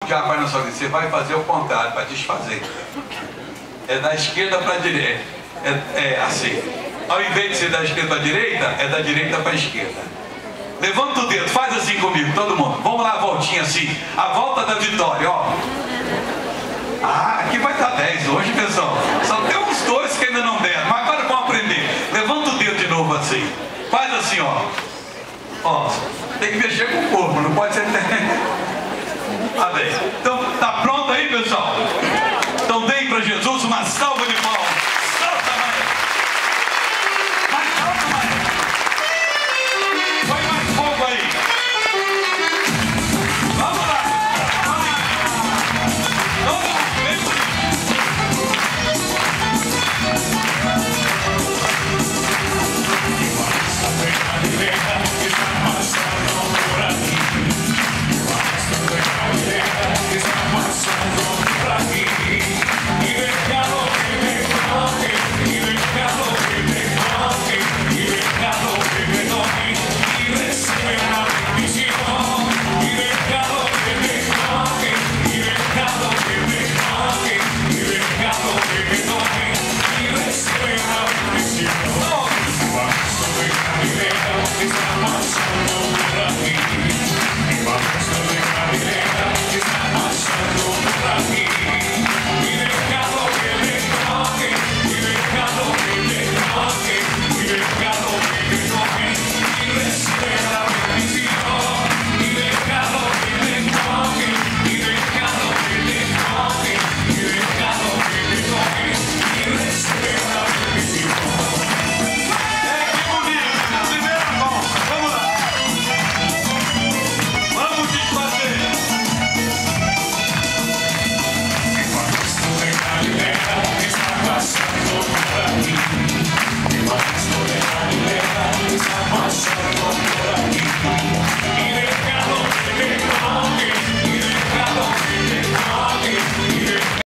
diabo vai na sua vida, você vai fazer o contrário, para desfazer. É da esquerda para a direita. É assim. Ao invés de ser da esquerda para a direita, é da direita para a esquerda. Levanta o dedo, faz assim comigo, todo mundo. Vamos lá, a voltinha assim. A volta da vitória, ó. Ah, aqui vai dar 10 hoje, pessoal. Só tem uns dois que ainda não deram, mas agora vamos aprender. Levanta o dedo de novo assim. Faz assim, ó. Ó, tem que mexer com o corpo, não pode ser... Tá bem. Então, tá